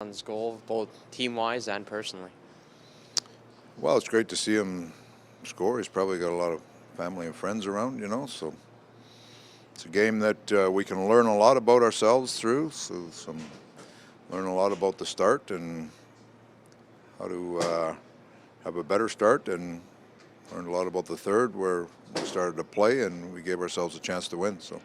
John's goal, both team-wise and personally. Well, it's great to see him score. He's probably got a lot of family and friends around, so it's a game that we can learn a lot about ourselves through. So learn a lot about the start and how to have a better start, and learned a lot about the third where we started to play and we gave ourselves a chance to win. So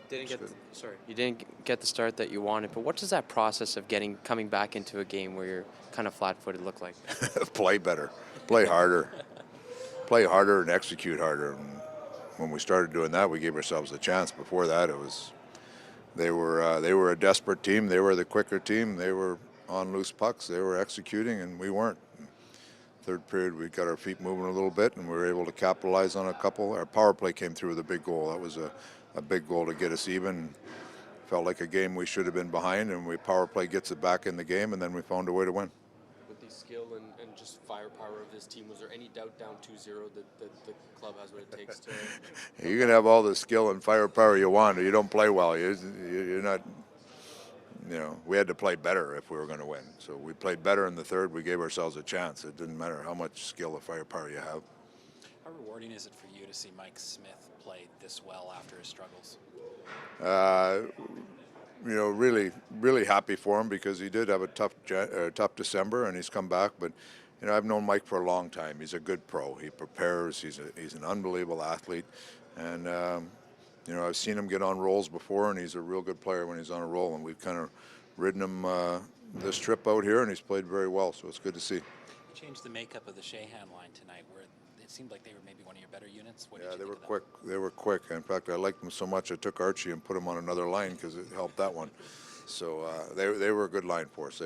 Didn't it's get good. sorry, you didn't get the start that you wanted, but what does that process of coming back into a game where you're kind of flat-footed look like? Play better, play harder, and execute harder. And when we started doing that, we gave ourselves a chance. Before that, it was they were a desperate team. They were the quicker team. They were on loose pucks. They were executing, and we weren't. Third period, we got our feet moving a little bit, and we were able to capitalize on a couple. Our power play came through with a big goal. That was a big goal to get us even. Felt like a game we should have been behind, and we power play gets it back in the game, and then we found a way to win. With the skill and just firepower of this team, was there any doubt down 2-0 that the club has what it takes to? You can have all the skill and firepower you want, or you don't play well. You're not. We had to play better if we were going to win. So we played better in the third. We gave ourselves a chance. It didn't matter how much skill or firepower you have. How rewarding is it for you to see Mike Smith play this well after his struggles? Uh, really, really happy for him because he did have a tough December, and he's come back. But I've known Mike for a long time. He's a good pro. He prepares. He's an unbelievable athlete, and I've seen him get on rolls before, and he's a real good player when he's on a roll. And we've kind of ridden him this trip out here, and he's played very well. So it's good to see. You changed the makeup of the Shahan line tonight, where it seemed like they were maybe one of your better units. What did you They think were of that? quick. They were quick. In fact, I liked them so much I took Archie and put him on another line because it helped that one. So they were a good line for us.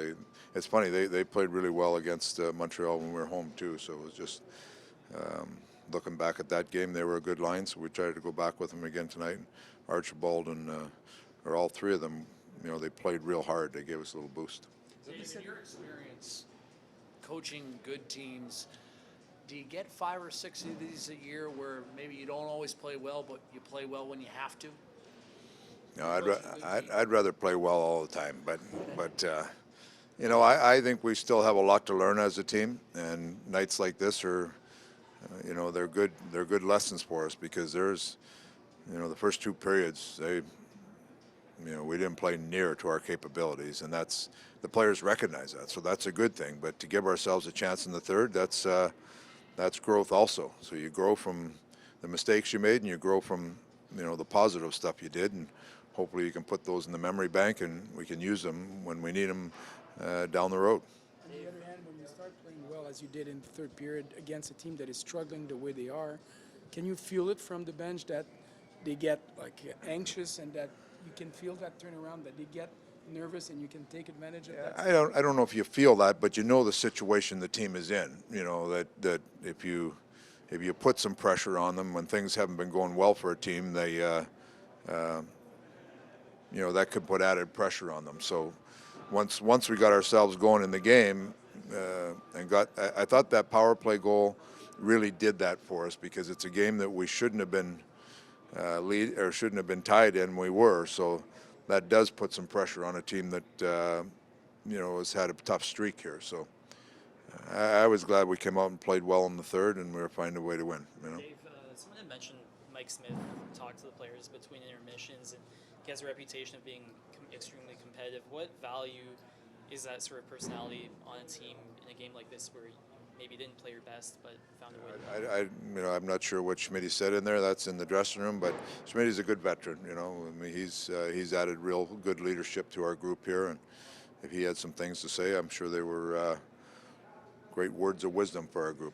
It's funny, they played really well against Montreal when we were home too. So it was just looking back at that game, they were a good line. So we tried to go back with them again tonight. Archibald and or all three of them, they played real hard. They gave us a little boost. In your experience coaching good teams, do you get 5 or 6 of these a year where maybe you don't always play well, but you play well when you have to? No, I'd rather play well all the time, but I think we still have a lot to learn as a team, and nights like this are, they're good lessons for us because there's, the first two periods we didn't play near to our capabilities, and that's the players recognize that, so that's a good thing. But to give ourselves a chance in the third, that's growth also. So you grow from the mistakes you made, and you grow from the positive stuff you did, and hopefully you can put those in the memory bank, and we can use them when we need them down the road. On the other hand, when you start playing well as you did in the third period against a team that is struggling the way they are, can you feel it from the bench that they get anxious and that you can feel that turnaround, that they get nervous and you can take advantage of that? I don't know if you feel that, but the situation the team is in. That if you put some pressure on them when things haven't been going well for a team, they that could put added pressure on them. So once we got ourselves going in the game I thought that power play goal really did that for us because it's a game that we shouldn't have been shouldn't have been tied in. We were, so that does put some pressure on a team that has had a tough streak here. So I was glad we came out and played well in the third, and we were finding a way to win. Dave, someone had mentioned Mike Smith talked to the players between intermissions, and he has a reputation of being extremely competitive. What value is that sort of personality on a team in a game like this where you maybe didn't play your best but found a way to win? I'm not sure what Schmidt said in there. That's in the dressing room, but Schmidt's a good veteran. I mean, he's added real good leadership to our group here, and if he had some things to say, I'm sure they were great words of wisdom for our group.